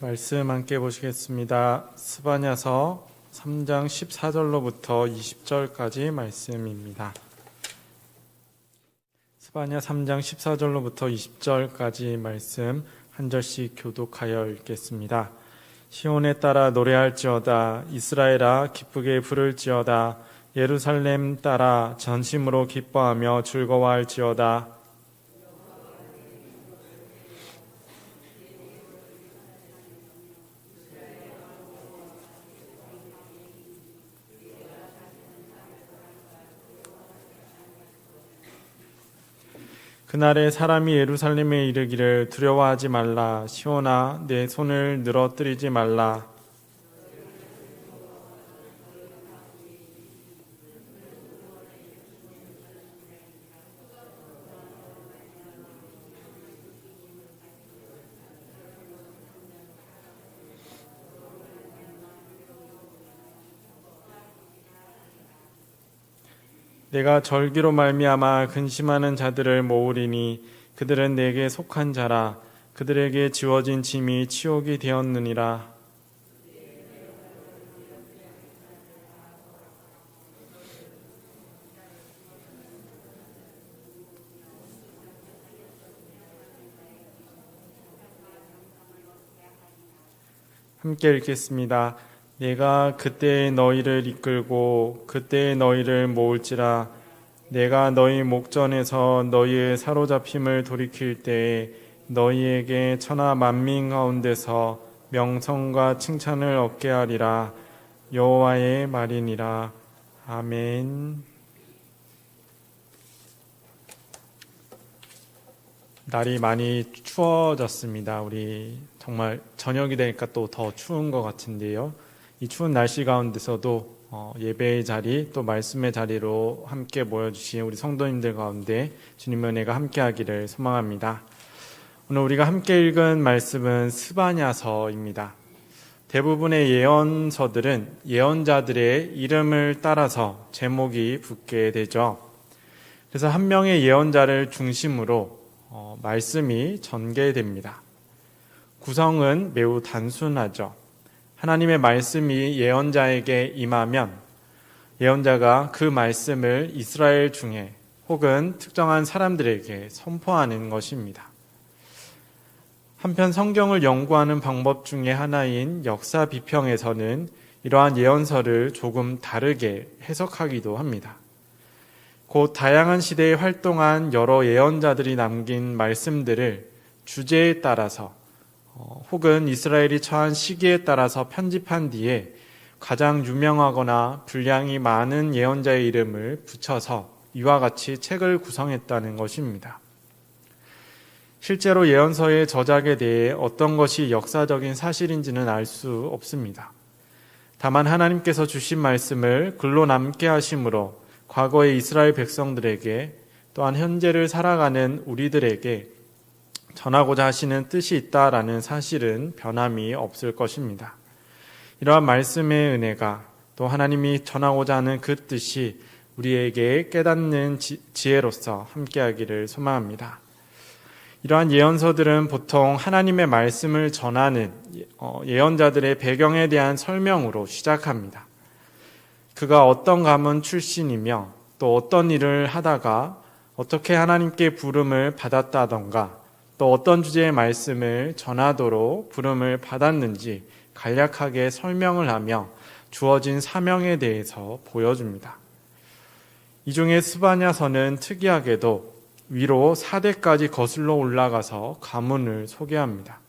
말씀 함께 보시겠습니다. 스바냐서 3장 14절로부터 20절까지 말씀입니다. 스바냐 3장 14절로부터 20절까지 말씀 한 절씩 교독하여 읽겠습니다. 시온에 따라 노래할지어다. 이스라엘아 기쁘게 부를지어다. 예루살렘 따라 전심으로 기뻐하며 즐거워할지어다. 그날에 사람이 예루살렘에 이르기를 두려워하지 말라. 시온아 내 손을 늘어뜨리지 말라. 내가 절기로 말미암아 근심하는 자들을 모으리니 그들은 내게 속한 자라. 그들에게 지워진 짐이 치욕이 되었느니라. 함께 읽겠습니다. 내가 그때에 너희를 이끌고 그때에 너희를 모을지라. 내가 너희 목전에서 너희의 사로잡힘을 돌이킬 때에 너희에게 천하 만민 가운데서 명성과 칭찬을 얻게 하리라. 여호와의 말이니라. 아멘. 날이 많이 추워졌습니다. 우리 정말 저녁이 되니까 또 더 추운 것 같은데요. 이 추운 날씨 가운데서도 예배의 자리 또 말씀의 자리로 함께 모여주신 우리 성도님들 가운데 주님의 은혜가 함께하기를 소망합니다. 오늘 우리가 함께 읽은 말씀은 스바냐서입니다. 대부분의 예언서들은 예언자들의 이름을 따라서 제목이 붙게 되죠. 그래서 한 명의 예언자를 중심으로 말씀이 전개됩니다. 구성은 매우 단순하죠. 하나님의 말씀이 예언자에게 임하면 예언자가 그 말씀을 이스라엘 중에 혹은 특정한 사람들에게 선포하는 것입니다. 한편 성경을 연구하는 방법 중에 하나인 역사 비평에서는 이러한 예언서를 조금 다르게 해석하기도 합니다. 곧 다양한 시대에 활동한 여러 예언자들이 남긴 말씀들을 주제에 따라서 혹은 이스라엘이 처한 시기에 따라서 편집한 뒤에 가장 유명하거나 분량이 많은 예언자의 이름을 붙여서 이와 같이 책을 구성했다는 것입니다. 실제로 예언서의 저작에 대해 어떤 것이 역사적인 사실인지는 알 수 없습니다. 다만 하나님께서 주신 말씀을 글로 남게 하심으로 과거의 이스라엘 백성들에게 또한 현재를 살아가는 우리들에게 전하고자 하시는 뜻이 있다라는 사실은 변함이 없을 것입니다. 이러한 말씀의 은혜가 또 하나님이 전하고자 하는 그 뜻이 우리에게 깨닫는 지혜로서 함께하기를 소망합니다. 이러한 예언서들은 보통 하나님의 말씀을 전하는 예언자들의 배경에 대한 설명으로 시작합니다. 그가 어떤 가문 출신이며 또 어떤 일을 하다가 어떻게 하나님께 부름을 받았다던가 또 어떤 주제의 말씀을 전하도록 부름을 받았는지 간략하게 설명을 하며 주어진 사명에 대해서 보여줍니다. 이 중에 스바냐서는 특이하게도 위로 4대까지 거슬러 올라가서 가문을 소개합니다.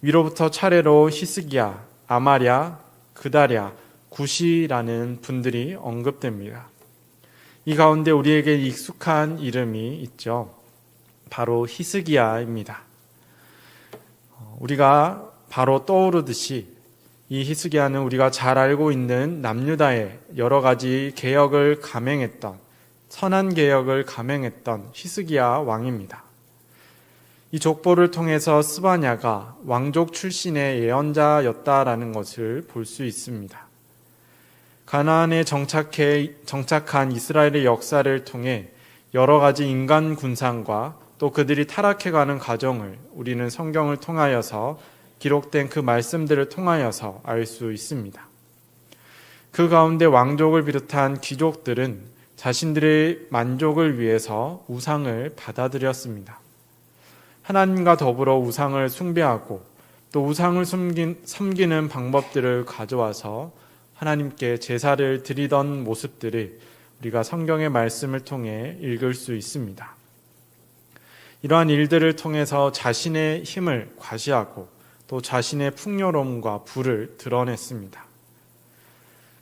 위로부터 차례로 히스기야, 아마랴, 그다랴, 구시라는 분들이 언급됩니다. 이 가운데 우리에게 익숙한 이름이 있죠. 바로 히스기야입니다. 우리가 바로 떠오르듯이 이 히스기야는 우리가 잘 알고 있는 남유다의 여러 가지 개혁을 감행했던 선한 개혁을 감행했던 히스기야 왕입니다. 이 족보를 통해서 스바냐가 왕족 출신의 예언자였다라는 것을 볼 수 있습니다. 가나안에 정착한 이스라엘의 역사를 통해 여러 가지 인간 군상과 또 그들이 타락해가는 과정을 우리는 성경을 통하여서 기록된 그 말씀들을 통하여서 알 수 있습니다. 그 가운데 왕족을 비롯한 귀족들은 자신들의 만족을 위해서 우상을 받아들였습니다. 하나님과 더불어 우상을 숭배하고 또 우상을 섬기는 방법들을 가져와서 하나님께 제사를 드리던 모습들을 우리가 성경의 말씀을 통해 읽을 수 있습니다. 이러한 일들을 통해서 자신의 힘을 과시하고 또 자신의 풍요로움과 부를 드러냈습니다.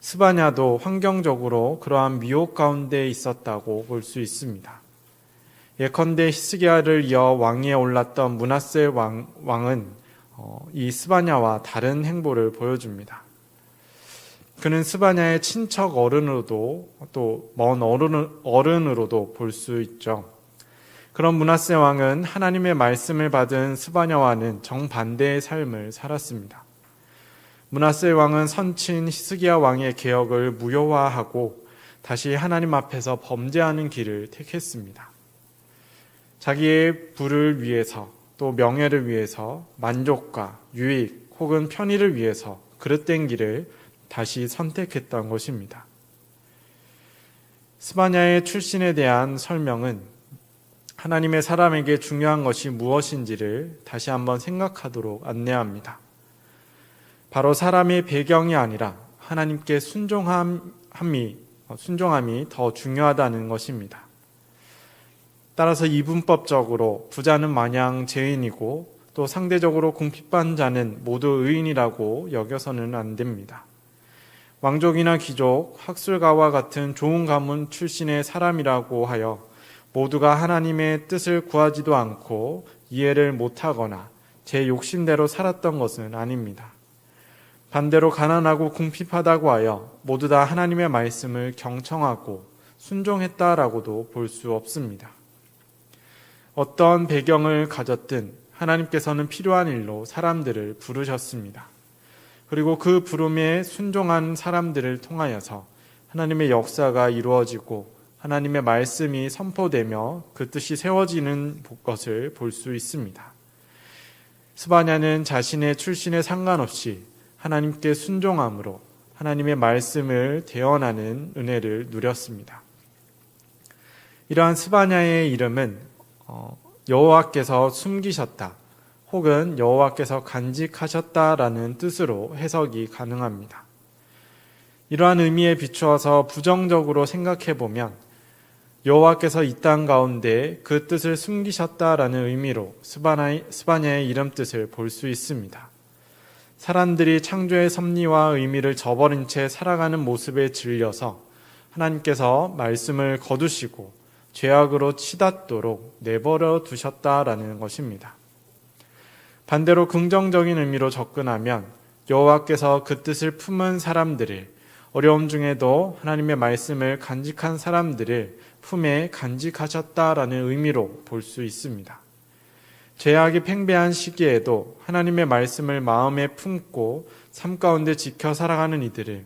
스바냐도 환경적으로 그러한 미혹 가운데 있었다고 볼 수 있습니다. 예컨대 히스기야를 이어 왕위에 올랐던 므낫세 왕은 이 스바냐와 다른 행보를 보여줍니다. 그는 스바냐의 친척 어른으로도 또 먼 어른으로도 볼 수 있죠. 그런 므낫세 왕은 하나님의 말씀을 받은 스바냐와는 정반대의 삶을 살았습니다. 므낫세 왕은 선친 히스기야 왕의 개혁을 무효화하고 다시 하나님 앞에서 범죄하는 길을 택했습니다. 자기의 부를 위해서 또 명예를 위해서 만족과 유익 혹은 편의를 위해서 그릇된 길을 다시 선택했던 것입니다. 스바냐의 출신에 대한 설명은 하나님의 사람에게 중요한 것이 무엇인지를 다시 한번 생각하도록 안내합니다. 바로 사람의 배경이 아니라 하나님께 순종함이 더 중요하다는 것입니다. 따라서 이분법적으로 부자는 마냥 죄인이고 또 상대적으로 궁핍한 자는 모두 의인이라고 여겨서는 안 됩니다. 왕족이나 귀족, 학술가와 같은 좋은 가문 출신의 사람이라고 하여 모두가 하나님의 뜻을 구하지도 않고 이해를 못하거나 제 욕심대로 살았던 것은 아닙니다. 반대로 가난하고 궁핍하다고 하여 모두 다 하나님의 말씀을 경청하고 순종했다라고도 볼 수 없습니다. 어떤 배경을 가졌든 하나님께서는 필요한 일로 사람들을 부르셨습니다. 그리고 그 부름에 순종한 사람들을 통하여서 하나님의 역사가 이루어지고 하나님의 말씀이 선포되며 그 뜻이 세워지는 것을 볼 수 있습니다. 스바냐는 자신의 출신에 상관없이 하나님께 순종함으로 하나님의 말씀을 대언하는 은혜를 누렸습니다. 이러한 스바냐의 이름은 여호와께서 숨기셨다 혹은 여호와께서 간직하셨다라는 뜻으로 해석이 가능합니다. 이러한 의미에 비추어서 부정적으로 생각해 보면 여호와께서 이 땅 가운데 그 뜻을 숨기셨다라는 의미로 스바냐의 이름 뜻을 볼 수 있습니다. 사람들이 창조의 섭리와 의미를 저버린 채 살아가는 모습에 질려서 하나님께서 말씀을 거두시고 죄악으로 치닫도록 내버려 두셨다라는 것입니다. 반대로 긍정적인 의미로 접근하면 여호와께서 그 뜻을 품은 사람들을 어려움 중에도 하나님의 말씀을 간직한 사람들을 품에 간직하셨다라는 의미로 볼 수 있습니다. 죄악이 팽배한 시기에도 하나님의 말씀을 마음에 품고 삶 가운데 지켜 살아가는 이들을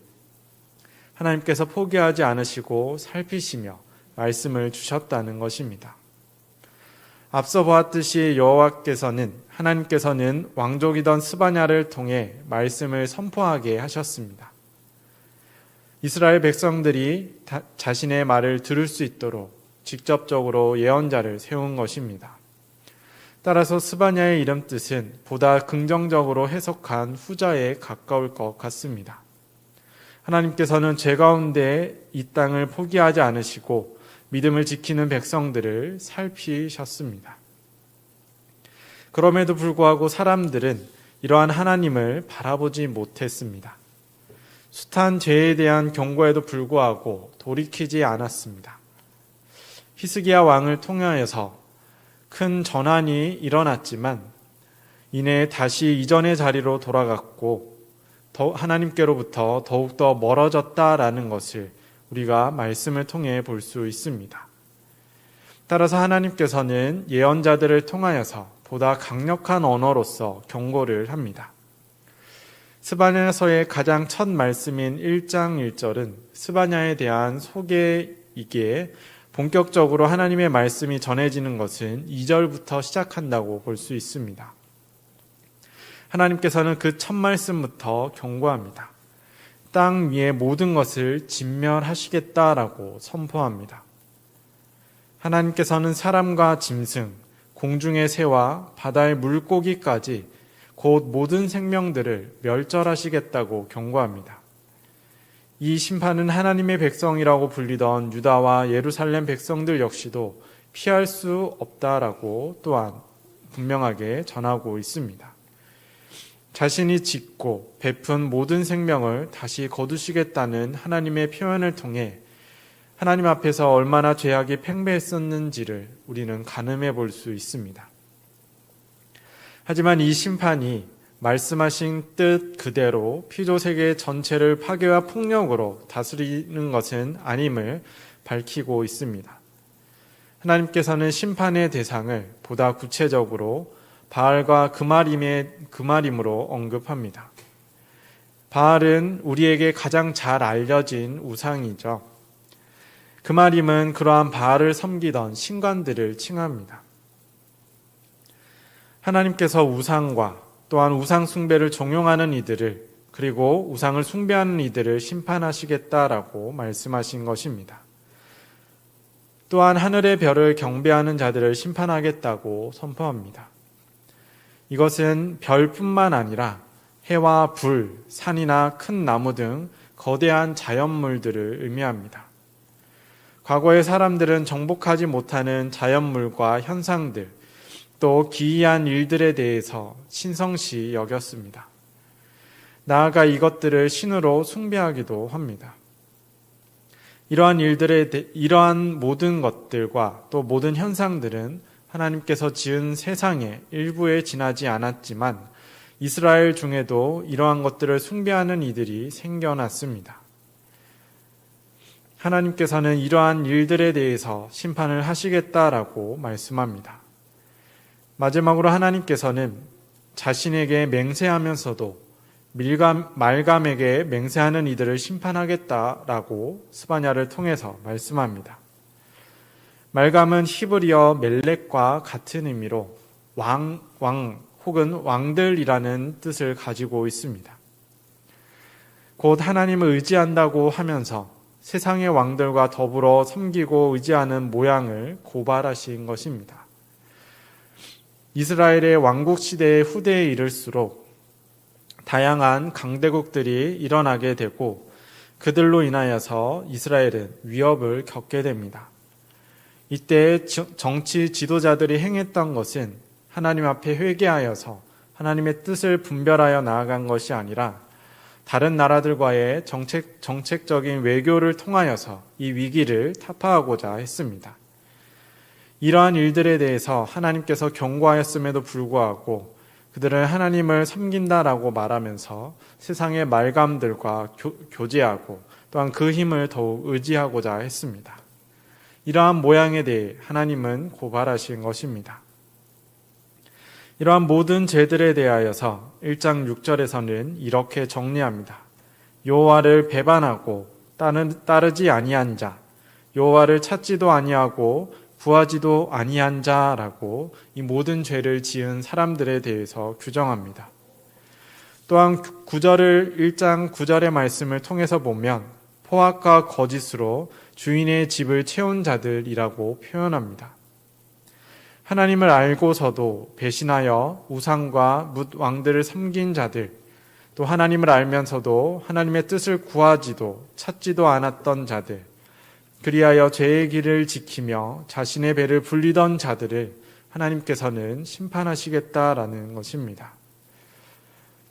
하나님께서 포기하지 않으시고 살피시며 말씀을 주셨다는 것입니다. 앞서 보았듯이 하나님께서는 왕족이던 스바냐를 통해 말씀을 선포하게 하셨습니다. 이스라엘 백성들이 자신의 말을 들을 수 있도록 직접적으로 예언자를 세운 것입니다. 따라서 스바냐의 이름 뜻은 보다 긍정적으로 해석한 후자에 가까울 것 같습니다. 하나님께서는 죄 가운데 이 땅을 포기하지 않으시고 믿음을 지키는 백성들을 살피셨습니다. 그럼에도 불구하고 사람들은 이러한 하나님을 바라보지 못했습니다. 숱한 죄에 대한 경고에도 불구하고 돌이키지 않았습니다. 히스기야 왕을 통하여서 큰 전환이 일어났지만 이내 다시 이전의 자리로 돌아갔고 하나님께로부터 더욱더 멀어졌다라는 것을 우리가 말씀을 통해 볼 수 있습니다. 따라서 하나님께서는 예언자들을 통하여서 보다 강력한 언어로서 경고를 합니다. 스바냐서의 가장 첫 말씀인 1장 1절은 스바냐에 대한 소개이기에 본격적으로 하나님의 말씀이 전해지는 것은 2절부터 시작한다고 볼 수 있습니다. 하나님께서는 그 첫 말씀부터 경고합니다. 땅 위의 모든 것을 진멸하시겠다라고 선포합니다. 하나님께서는 사람과 짐승, 공중의 새와 바다의 물고기까지 곧 모든 생명들을 멸절하시겠다고 경고합니다. 이 심판은 하나님의 백성이라고 불리던 유다와 예루살렘 백성들 역시도 피할 수 없다라고 또한 분명하게 전하고 있습니다. 자신이 짓고 베푼 모든 생명을 다시 거두시겠다는 하나님의 표현을 통해 하나님 앞에서 얼마나 죄악이 팽배했었는지를 우리는 가늠해 볼 수 있습니다. 하지만 이 심판이 말씀하신 뜻 그대로 피조세계 전체를 파괴와 폭력으로 다스리는 것은 아님을 밝히고 있습니다. 하나님께서는 심판의 대상을 보다 구체적으로 바알과 그마림으로 언급합니다. 바알은 우리에게 가장 잘 알려진 우상이죠. 그마림은 그러한 바알을 섬기던 신관들을 칭합니다. 하나님께서 우상과 또한 우상 숭배를 종용하는 이들을 그리고 우상을 숭배하는 이들을 심판하시겠다라고 말씀하신 것입니다. 또한 하늘의 별을 경배하는 자들을 심판하겠다고 선포합니다. 이것은 별뿐만 아니라 해와 불, 산이나 큰 나무 등 거대한 자연물들을 의미합니다. 과거의 사람들은 정복하지 못하는 자연물과 현상들, 또 기이한 일들에 대해서 신성시 여겼습니다. 나아가 이것들을 신으로 숭배하기도 합니다. 이러한 모든 것들과 또 모든 현상들은 하나님께서 지은 세상의 일부에 지나지 않았지만 이스라엘 중에도 이러한 것들을 숭배하는 이들이 생겨났습니다. 하나님께서는 이러한 일들에 대해서 심판을 하시겠다라고 말씀합니다. 마지막으로 하나님께서는 자신에게 맹세하면서도 말감에게 맹세하는 이들을 심판하겠다라고 스바냐를 통해서 말씀합니다. 말감은 히브리어 멜렉과 같은 의미로 왕 혹은 왕들이라는 뜻을 가지고 있습니다. 곧 하나님을 의지한다고 하면서 세상의 왕들과 더불어 섬기고 의지하는 모양을 고발하신 것입니다. 이스라엘의 왕국 시대의 후대에 이를수록 다양한 강대국들이 일어나게 되고 그들로 인하여서 이스라엘은 위협을 겪게 됩니다. 이때 정치 지도자들이 행했던 것은 하나님 앞에 회개하여서 하나님의 뜻을 분별하여 나아간 것이 아니라 다른 나라들과의 정책적인 외교를 통하여서 이 위기를 타파하고자 했습니다. 이러한 일들에 대해서 하나님께서 경고하였음에도 불구하고 그들은 하나님을 섬긴다라고 말하면서 세상의 말감들과 교제하고 또한 그 힘을 더욱 의지하고자 했습니다. 이러한 모양에 대해 하나님은 고발하신 것입니다. 이러한 모든 죄들에 대하여서 1장 6절에서는 이렇게 정리합니다. 여호와를 배반하고 따르지 아니한 자, 여호와를 찾지도 아니하고 구하지도 아니한 자라고 이 모든 죄를 지은 사람들에 대해서 규정합니다. 또한 1장 9절의 말씀을 통해서 보면 포악과 거짓으로 주인의 집을 채운 자들이라고 표현합니다. 하나님을 알고서도 배신하여 우상과 뭇 왕들을 섬긴 자들, 또 하나님을 알면서도 하나님의 뜻을 구하지도 찾지도 않았던 자들, 그리하여 죄의 길을 지키며 자신의 배를 불리던 자들을 하나님께서는 심판하시겠다라는 것입니다.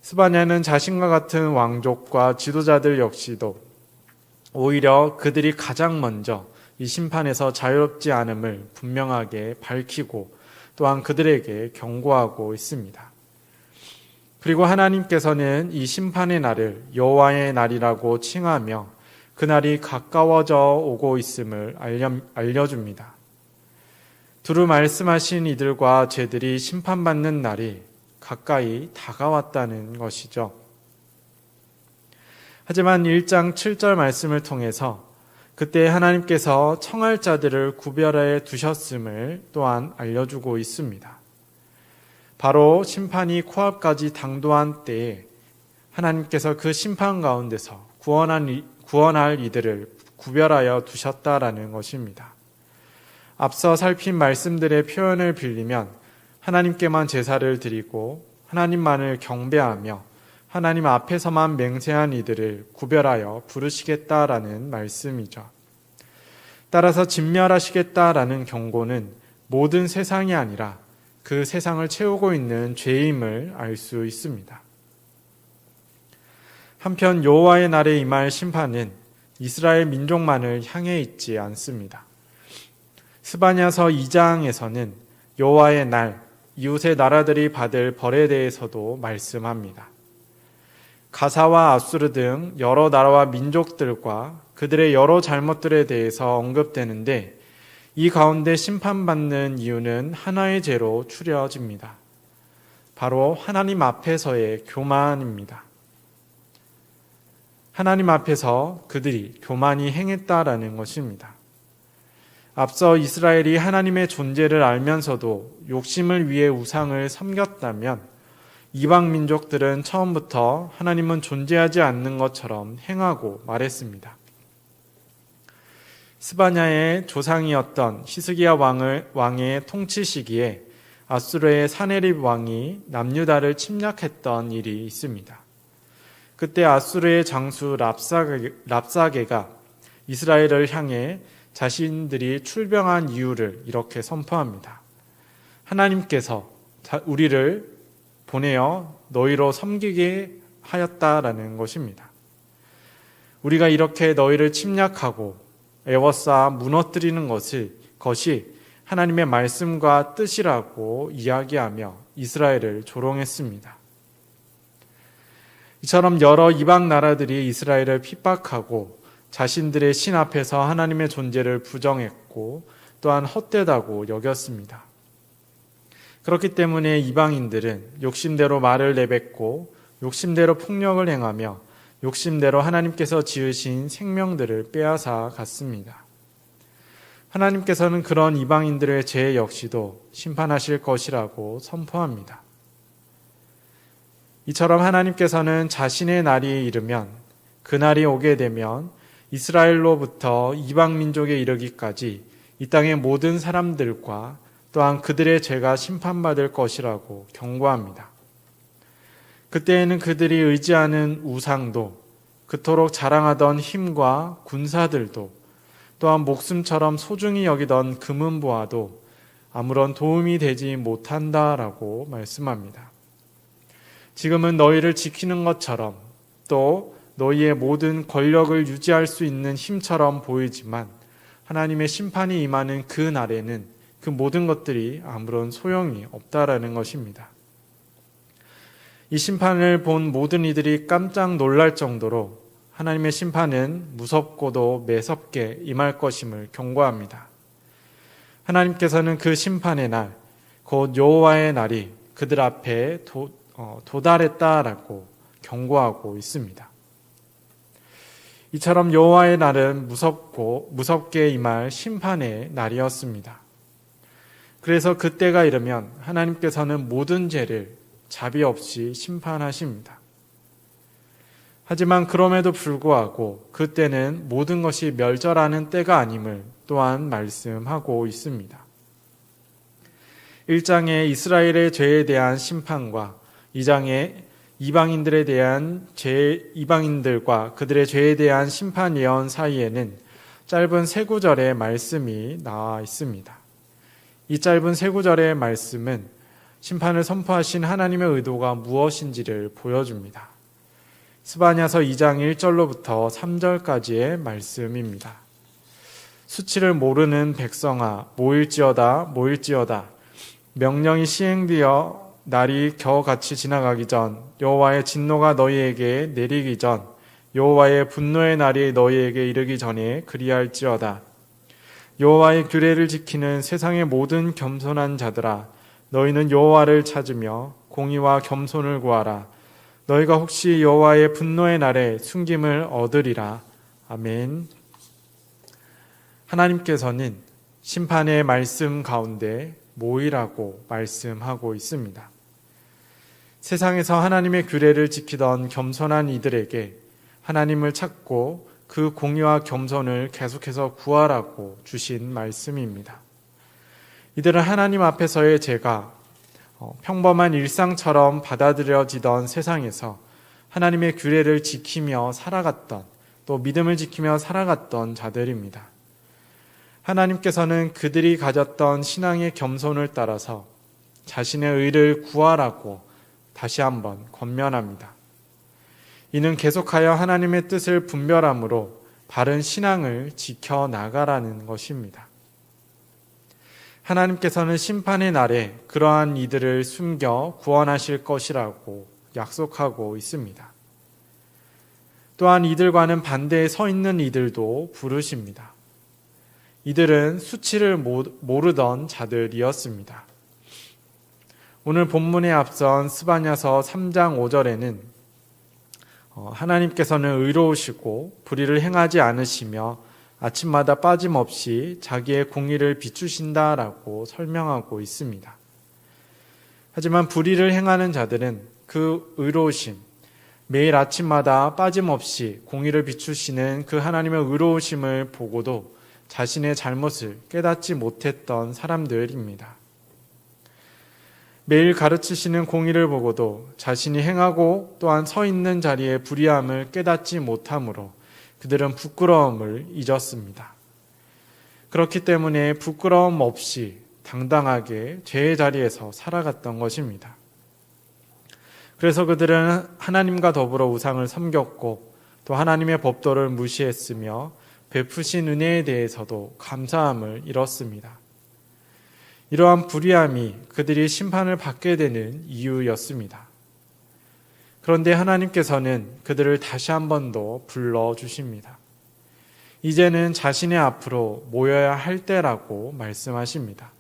스바냐는 자신과 같은 왕족과 지도자들 역시도 오히려 그들이 가장 먼저 이 심판에서 자유롭지 않음을 분명하게 밝히고 또한 그들에게 경고하고 있습니다. 그리고 하나님께서는 이 심판의 날을 여호와의 날이라고 칭하며 그날이 가까워져 오고 있음을 알려줍니다. 두루 말씀하신 이들과 죄들이 심판받는 날이 가까이 다가왔다는 것이죠. 하지만 1장 7절 말씀을 통해서 그때 하나님께서 청할 자들을 구별해 두셨음을 또한 알려주고 있습니다. 바로 심판이 코앞까지 당도한 때에 하나님께서 그 심판 가운데서 구원할 이들을 구별하여 두셨다라는 것입니다. 앞서 살핀 말씀들의 표현을 빌리면 하나님께만 제사를 드리고 하나님만을 경배하며 하나님 앞에서만 맹세한 이들을 구별하여 부르시겠다라는 말씀이죠. 따라서 진멸하시겠다라는 경고는 모든 세상이 아니라 그 세상을 채우고 있는 죄임을 알 수 있습니다. 한편 여호와의 날에 임할 심판은 이스라엘 민족만을 향해 있지 않습니다. 스바냐서 2장에서는 여호와의 날, 이웃의 나라들이 받을 벌에 대해서도 말씀합니다. 가사와 아수르 등 여러 나라와 민족들과 그들의 여러 잘못들에 대해서 언급되는데 이 가운데 심판받는 이유는 하나의 죄로 추려집니다. 바로 하나님 앞에서의 교만입니다. 하나님 앞에서 그들이 교만히 행했다라는 것입니다. 앞서 이스라엘이 하나님의 존재를 알면서도 욕심을 위해 우상을 섬겼다면 이방 민족들은 처음부터 하나님은 존재하지 않는 것처럼 행하고 말했습니다. 스바냐의 조상이었던 히스기야 왕의 통치 시기에 아수르의 사네립 왕이 남유다를 침략했던 일이 있습니다. 그때 아수르의 장수 랍사게가 이스라엘을 향해 자신들이 출병한 이유를 이렇게 선포합니다. 하나님께서 우리를 보내어 너희로 섬기게 하였다라는 것입니다. 우리가 이렇게 너희를 침략하고 애워싸 무너뜨리는 것이 하나님의 말씀과 뜻이라고 이야기하며 이스라엘을 조롱했습니다. 이처럼 여러 이방 나라들이 이스라엘을 핍박하고 자신들의 신 앞에서 하나님의 존재를 부정했고 또한 헛되다고 여겼습니다. 그렇기 때문에 이방인들은 욕심대로 말을 내뱉고 욕심대로 폭력을 행하며 욕심대로 하나님께서 지으신 생명들을 빼앗아 갔습니다. 하나님께서는 그런 이방인들의 죄 역시도 심판하실 것이라고 선포합니다. 이처럼 하나님께서는 자신의 날이 이르면 그 날이 오게 되면 이스라엘로부터 이방 민족에 이르기까지 이 땅의 모든 사람들과 또한 그들의 죄가 심판받을 것이라고 경고합니다. 그때에는 그들이 의지하는 우상도 그토록 자랑하던 힘과 군사들도 또한 목숨처럼 소중히 여기던 금은보화도 아무런 도움이 되지 못한다라고 말씀합니다. 지금은 너희를 지키는 것처럼 또 너희의 모든 권력을 유지할 수 있는 힘처럼 보이지만 하나님의 심판이 임하는 그 날에는 그 모든 것들이 아무런 소용이 없다라는 것입니다. 이 심판을 본 모든 이들이 깜짝 놀랄 정도로 하나님의 심판은 무섭고도 매섭게 임할 것임을 경고합니다. 하나님께서는 그 심판의 날, 곧 여호와의 날이 그들 앞에 도달했다라고 경고하고 있습니다. 이처럼 여호와의 날은 무섭게 임할 심판의 날이었습니다. 그래서 그때가 이르면 하나님께서는 모든 죄를 자비 없이 심판하십니다. 하지만 그럼에도 불구하고 그때는 모든 것이 멸절하는 때가 아님을 또한 말씀하고 있습니다. 1장의 이스라엘의 죄에 대한 심판과 2장의 이방인들과 그들의 죄에 대한 심판 예언 사이에는 짧은 세 구절의 말씀이 나와 있습니다. 이 짧은 세 구절의 말씀은 심판을 선포하신 하나님의 의도가 무엇인지를 보여줍니다. 스바냐서 2장 1절로부터 3절까지의 말씀입니다. 수치를 모르는 백성아 모일지어다 명령이 시행되어 날이 겨우같이 지나가기 전 여호와의 진노가 너희에게 내리기 전 여호와의 분노의 날이 너희에게 이르기 전에 그리할지어다. 여호와의 규례를 지키는 세상의 모든 겸손한 자들아 너희는 여호와를 찾으며 공의와 겸손을 구하라. 너희가 혹시 여호와의 분노의 날에 숨김을 얻으리라. 아멘. 하나님께서는 심판의 말씀 가운데 모이라고 말씀하고 있습니다. 세상에서 하나님의 규례를 지키던 겸손한 이들에게 하나님을 찾고 그 공의와 겸손을 계속해서 구하라고 주신 말씀입니다. 이들은 하나님 앞에서의 죄가 평범한 일상처럼 받아들여지던 세상에서 하나님의 규례를 지키며 살아갔던, 또 믿음을 지키며 살아갔던 자들입니다. 하나님께서는 그들이 가졌던 신앙의 겸손을 따라서 자신의 의를 구하라고 다시 한번 권면합니다. 이는 계속하여 하나님의 뜻을 분별함으로 바른 신앙을 지켜나가라는 것입니다. 하나님께서는 심판의 날에 그러한 이들을 숨겨 구원하실 것이라고 약속하고 있습니다. 또한 이들과는 반대에 서 있는 이들도 부르십니다. 이들은 수치를 모르던 자들이었습니다. 오늘 본문에 앞선 스바냐서 3장 5절에는 하나님께서는 의로우시고 불의를 행하지 않으시며 아침마다 빠짐없이 자기의 공의를 비추신다라고 설명하고 있습니다. 하지만 불의를 행하는 자들은 그 의로우심, 매일 아침마다 빠짐없이 공의를 비추시는 그 하나님의 의로우심을 보고도 자신의 잘못을 깨닫지 못했던 사람들입니다. 매일 가르치시는 공의를 보고도 자신이 행하고 또한 서 있는 자리에 불의함을 깨닫지 못하므로 그들은 부끄러움을 잊었습니다. 그렇기 때문에 부끄러움 없이 당당하게 죄의 자리에서 살아갔던 것입니다. 그래서 그들은 하나님과 더불어 우상을 섬겼고 또 하나님의 법도를 무시했으며 베푸신 은혜에 대해서도 감사함을 잃었습니다. 이러한 불의함이 그들이 심판을 받게 되는 이유였습니다. 그런데 하나님께서는 그들을 다시 한 번 더 불러주십니다. 이제는 자신의 앞으로 모여야 할 때라고 말씀하십니다.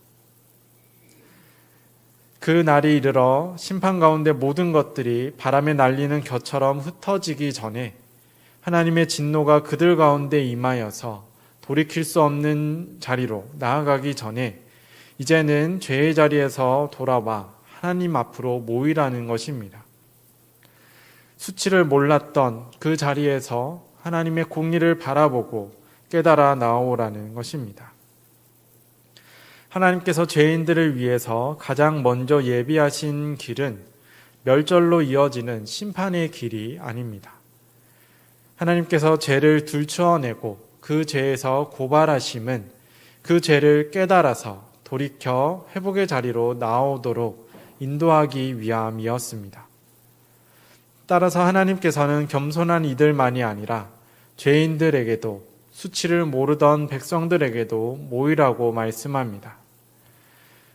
그 날이 이르러 심판 가운데 모든 것들이 바람에 날리는 겨처럼 흩어지기 전에 하나님의 진노가 그들 가운데 임하여서 돌이킬 수 없는 자리로 나아가기 전에 이제는 죄의 자리에서 돌아와 하나님 앞으로 모이라는 것입니다. 수치를 몰랐던 그 자리에서 하나님의 공의를 바라보고 깨달아 나오라는 것입니다. 하나님께서 죄인들을 위해서 가장 먼저 예비하신 길은 멸절로 이어지는 심판의 길이 아닙니다. 하나님께서 죄를 들추어내고 그 죄에서 고발하심은 그 죄를 깨달아서 돌이켜 회복의 자리로 나오도록 인도하기 위함이었습니다. 따라서 하나님께서는 겸손한 이들만이 아니라 죄인들에게도 수치를 모르던 백성들에게도 모이라고 말씀합니다.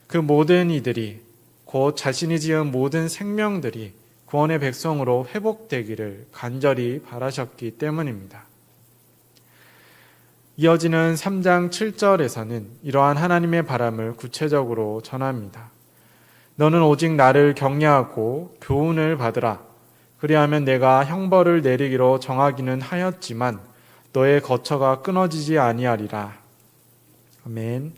그 모든 이들이 곧 자신이 지은 모든 생명들이 구원의 백성으로 회복되기를 간절히 바라셨기 때문입니다. 이어지는 3장 7절에서는 이러한 하나님의 바람을 구체적으로 전합니다. 너는 오직 나를 경외하고 교훈을 받으라. 그리하면 내가 형벌을 내리기로 정하기는 하였지만 너의 거처가 끊어지지 아니하리라. 아멘.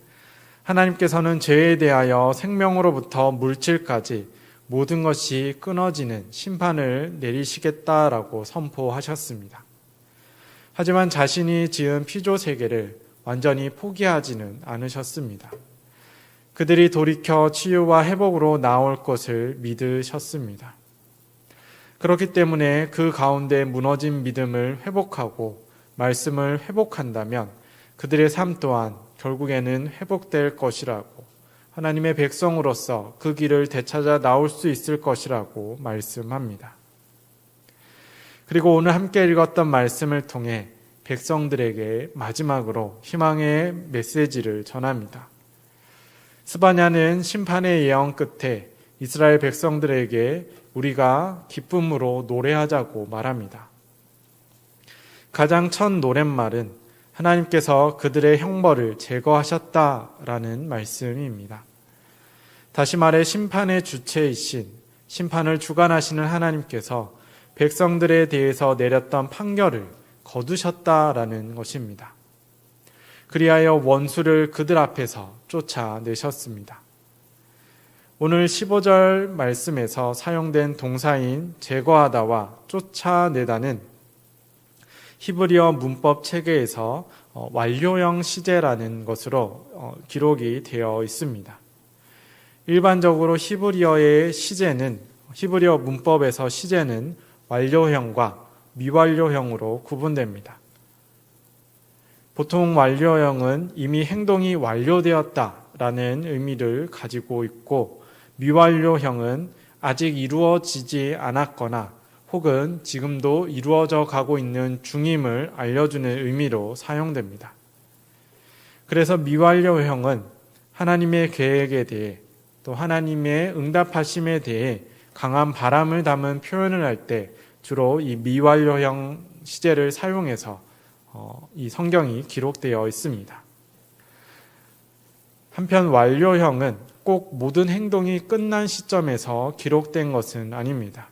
하나님께서는 죄에 대하여 생명으로부터 물질까지 모든 것이 끊어지는 심판을 내리시겠다라고 선포하셨습니다. 하지만 자신이 지은 피조 세계를 완전히 포기하지는 않으셨습니다. 그들이 돌이켜 치유와 회복으로 나올 것을 믿으셨습니다. 그렇기 때문에 그 가운데 무너진 믿음을 회복하고 말씀을 회복한다면 그들의 삶 또한 결국에는 회복될 것이라고 하나님의 백성으로서 그 길을 되찾아 나올 수 있을 것이라고 말씀합니다. 그리고 오늘 함께 읽었던 말씀을 통해 백성들에게 마지막으로 희망의 메시지를 전합니다. 스바냐는 심판의 예언 끝에 이스라엘 백성들에게 우리가 기쁨으로 노래하자고 말합니다. 가장 첫 노랫말은 하나님께서 그들의 형벌을 제거하셨다라는 말씀입니다. 다시 말해 심판의 주체이신 심판을 주관하시는 하나님께서 백성들에 대해서 내렸던 판결을 거두셨다라는 것입니다. 그리하여 원수를 그들 앞에서 쫓아내셨습니다. 오늘 15절 말씀에서 사용된 동사인 제거하다와 쫓아내다는 히브리어 문법 체계에서 완료형 시제라는 것으로 기록이 되어 있습니다. 일반적으로 히브리어 문법에서 시제는 완료형과 미완료형으로 구분됩니다. 보통 완료형은 이미 행동이 완료되었다라는 의미를 가지고 있고, 미완료형은 아직 이루어지지 않았거나 혹은 지금도 이루어져 가고 있는 중임을 알려주는 의미로 사용됩니다. 그래서 미완료형은 하나님의 계획에 대해 또 하나님의 응답하심에 대해 강한 바람을 담은 표현을 할 때 주로 이 미완료형 시제를 사용해서 이 성경이 기록되어 있습니다. 한편 완료형은 꼭 모든 행동이 끝난 시점에서 기록된 것은 아닙니다.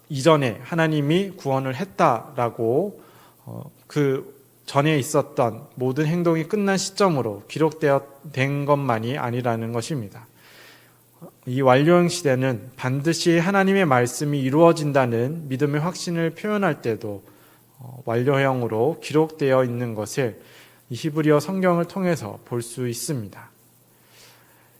이전에 하나님이 구원을 했다라고 그 전에 있었던 모든 행동이 끝난 시점으로 된 것만이 아니라는 것입니다. 이 완료형 시대는 반드시 하나님의 말씀이 이루어진다는 믿음의 확신을 표현할 때도 완료형으로 기록되어 있는 것을 이 히브리어 성경을 통해서 볼 수 있습니다.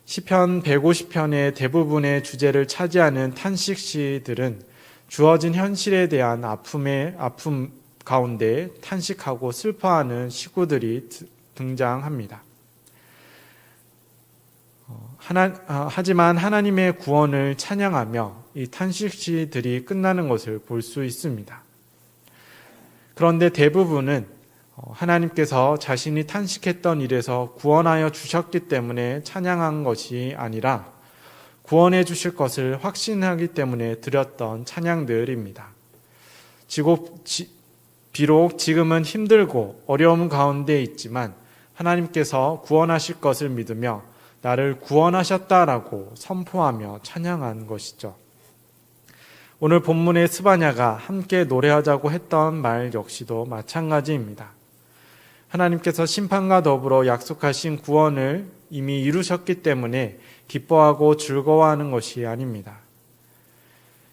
시편 150편의 대부분의 주제를 차지하는 탄식시들은 주어진 현실에 대한 아픔 가운데 탄식하고 슬퍼하는 시구들이 등장합니다. 하지만 하나님의 구원을 찬양하며 이 탄식시들이 끝나는 것을 볼 수 있습니다. 그런데 대부분은 하나님께서 자신이 탄식했던 일에서 구원하여 주셨기 때문에 찬양한 것이 아니라 구원해 주실 것을 확신하기 때문에 드렸던 찬양들입니다. 비록 지금은 힘들고 어려움 가운데 있지만 하나님께서 구원하실 것을 믿으며 나를 구원하셨다라고 선포하며 찬양한 것이죠. 오늘 본문의 스바냐가 함께 노래하자고 했던 말 역시도 마찬가지입니다. 하나님께서 심판과 더불어 약속하신 구원을 이미 이루셨기 때문에 기뻐하고 즐거워하는 것이 아닙니다.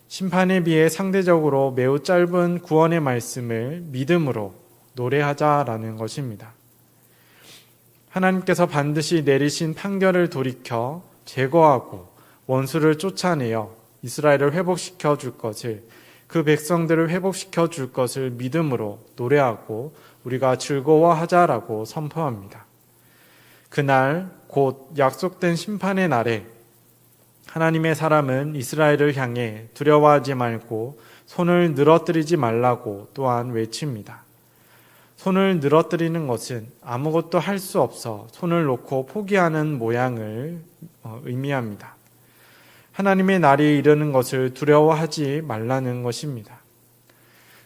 심판에 비해 상대적으로 매우 짧은 구원의 말씀을 믿음으로 노래하자라는 것입니다. 하나님께서 반드시 내리신 판결을 돌이켜 제거하고 원수를 쫓아내어 이스라엘을 회복시켜 줄 것을, 그 백성들을 회복시켜 줄 것을 믿음으로 노래하고 우리가 즐거워하자라고 선포합니다. 그날 곧 약속된 심판의 날에 하나님의 사람은 이스라엘을 향해 두려워하지 말고 손을 늘어뜨리지 말라고 또한 외칩니다. 손을 늘어뜨리는 것은 아무것도 할 수 없어 손을 놓고 포기하는 모양을 의미합니다. 하나님의 날이 이르는 것을 두려워하지 말라는 것입니다.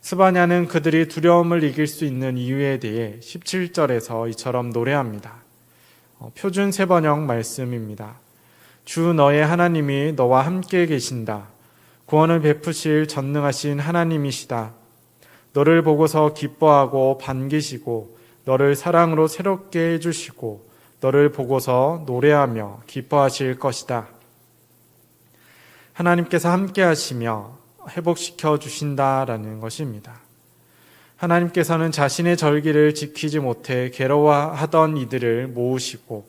스바냐는 그들이 두려움을 이길 수 있는 이유에 대해 17절에서 이처럼 노래합니다. 표준 세번역 말씀입니다. 주 너의 하나님이 너와 함께 계신다. 구원을 베푸실 전능하신 하나님이시다. 너를 보고서 기뻐하고 반기시고 너를 사랑으로 새롭게 해주시고 너를 보고서 노래하며 기뻐하실 것이다. 하나님께서 함께 하시며 회복시켜 주신다라는 것입니다. 하나님께서는 자신의 절기를 지키지 못해 괴로워하던 이들을 모으시고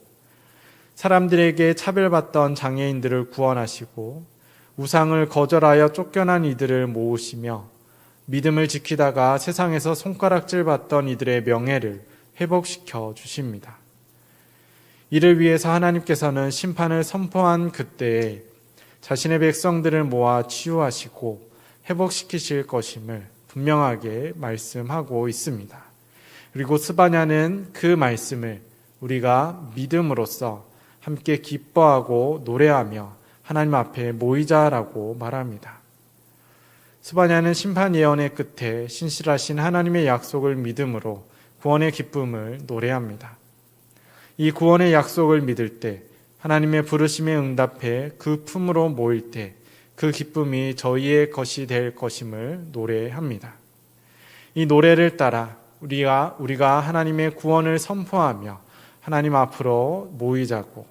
사람들에게 차별받던 장애인들을 구원하시고 우상을 거절하여 쫓겨난 이들을 모으시며 믿음을 지키다가 세상에서 손가락질 받던 이들의 명예를 회복시켜 주십니다. 이를 위해서 하나님께서는 심판을 선포한 그때에 자신의 백성들을 모아 치유하시고 회복시키실 것임을 분명하게 말씀하고 있습니다. 그리고 스바냐는 그 말씀을 우리가 믿음으로써 함께 기뻐하고 노래하며 하나님 앞에 모이자라고 말합니다. 스바냐는 심판 예언의 끝에 신실하신 하나님의 약속을 믿음으로 구원의 기쁨을 노래합니다. 이 구원의 약속을 믿을 때 하나님의 부르심에 응답해 그 품으로 모일 때 그 기쁨이 저희의 것이 될 것임을 노래합니다. 이 노래를 따라 우리가 하나님의 구원을 선포하며 하나님 앞으로 모이자고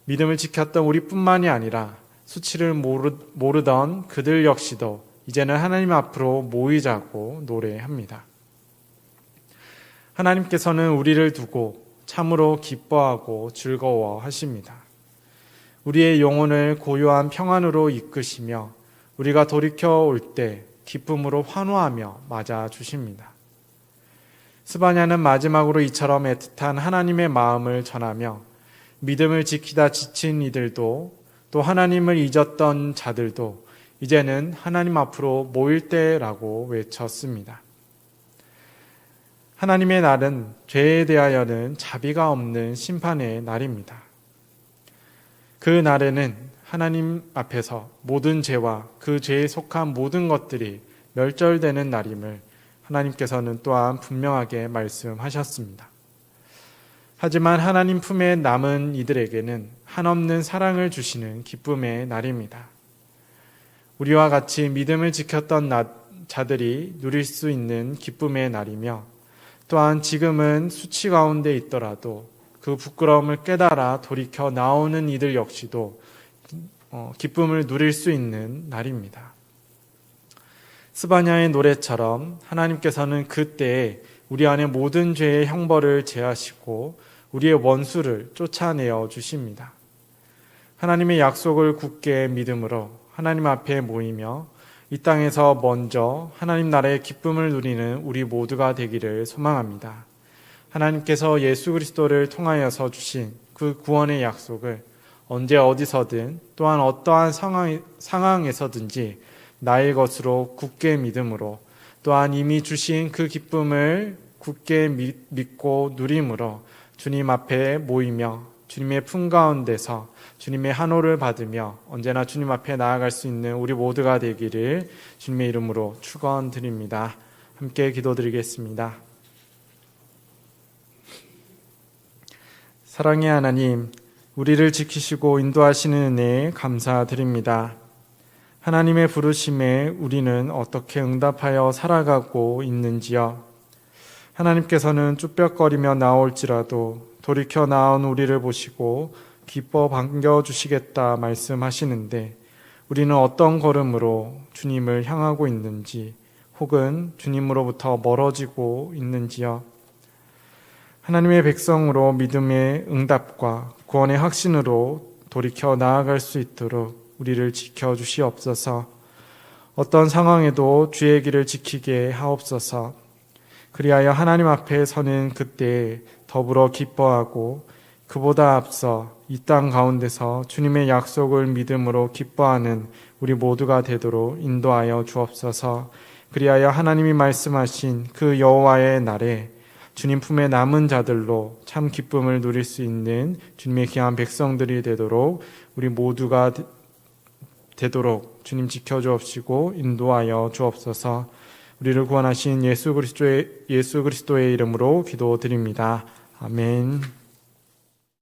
믿음을 지켰던 우리뿐만이 아니라 수치를 모르던 그들 역시도 이제는 하나님 앞으로 모이자고 노래합니다. 하나님께서는 우리를 두고 참으로 기뻐하고 즐거워하십니다. 우리의 영혼을 고요한 평안으로 이끄시며 우리가 돌이켜 올 때 기쁨으로 환호하며 맞아 주십니다. 스바냐는 마지막으로 이처럼 애틋한 하나님의 마음을 전하며 믿음을 지키다 지친 이들도 또 하나님을 잊었던 자들도 이제는 하나님 앞으로 모일 때라고 외쳤습니다. 하나님의 날은 죄에 대하여는 자비가 없는 심판의 날입니다. 그 날에는 하나님 앞에서 모든 죄와 그 죄에 속한 모든 것들이 멸절되는 날임을 하나님께서는 또한 분명하게 말씀하셨습니다. 하지만 하나님 품에 남은 이들에게는 한없는 사랑을 주시는 기쁨의 날입니다. 우리와 같이 믿음을 지켰던 자들이 누릴 수 있는 기쁨의 날이며 또한 지금은 수치 가운데 있더라도 그 부끄러움을 깨달아 돌이켜 나오는 이들 역시도 기쁨을 누릴 수 있는 날입니다. 스바냐의 노래처럼 하나님께서는 그때에 우리 안에 모든 죄의 형벌을 제하시고 우리의 원수를 쫓아내어 주십니다. 하나님의 약속을 굳게 믿음으로 하나님 앞에 모이며 이 땅에서 먼저 하나님 나라의 기쁨을 누리는 우리 모두가 되기를 소망합니다. 하나님께서 예수 그리스도를 통하여서 주신 그 구원의 약속을 언제 어디서든 또한 어떠한 상황에서든지 나의 것으로 굳게 믿음으로 또한 이미 주신 그 기쁨을 굳게 믿고 누림으로 주님 앞에 모이며 주님의 품 가운데서 주님의 한호를 받으며 언제나 주님 앞에 나아갈 수 있는 우리 모두가 되기를 주님의 이름으로 축원드립니다. 함께 기도드리겠습니다. 사랑의 하나님, 우리를 지키시고 인도하시는 은혜에 감사드립니다. 하나님의 부르심에 우리는 어떻게 응답하여 살아가고 있는지요? 하나님께서는 쭈뼛거리며 나올지라도 돌이켜 나온 우리를 보시고 기뻐 반겨주시겠다 말씀하시는데 우리는 어떤 걸음으로 주님을 향하고 있는지 혹은 주님으로부터 멀어지고 있는지요? 하나님의 백성으로 믿음의 응답과 구원의 확신으로 돌이켜 나아갈 수 있도록 우리를 지켜주시옵소서. 어떤 상황에도 주의 길을 지키게 하옵소서. 그리하여 하나님 앞에 서는 그때에 더불어 기뻐하고 그보다 앞서 이 땅 가운데서 주님의 약속을 믿음으로 기뻐하는 우리 모두가 되도록 인도하여 주옵소서. 그리하여 하나님이 말씀하신 그 여호와의 날에 주님 품에 남은 자들로 참 기쁨을 누릴 수 있는 주님의 귀한 백성들이 되도록 우리 모두가 되도록 주님 지켜주옵시고 인도하여 주옵소서. 우리를 구원하신 예수 그리스도의 이름으로 기도드립니다. 아멘.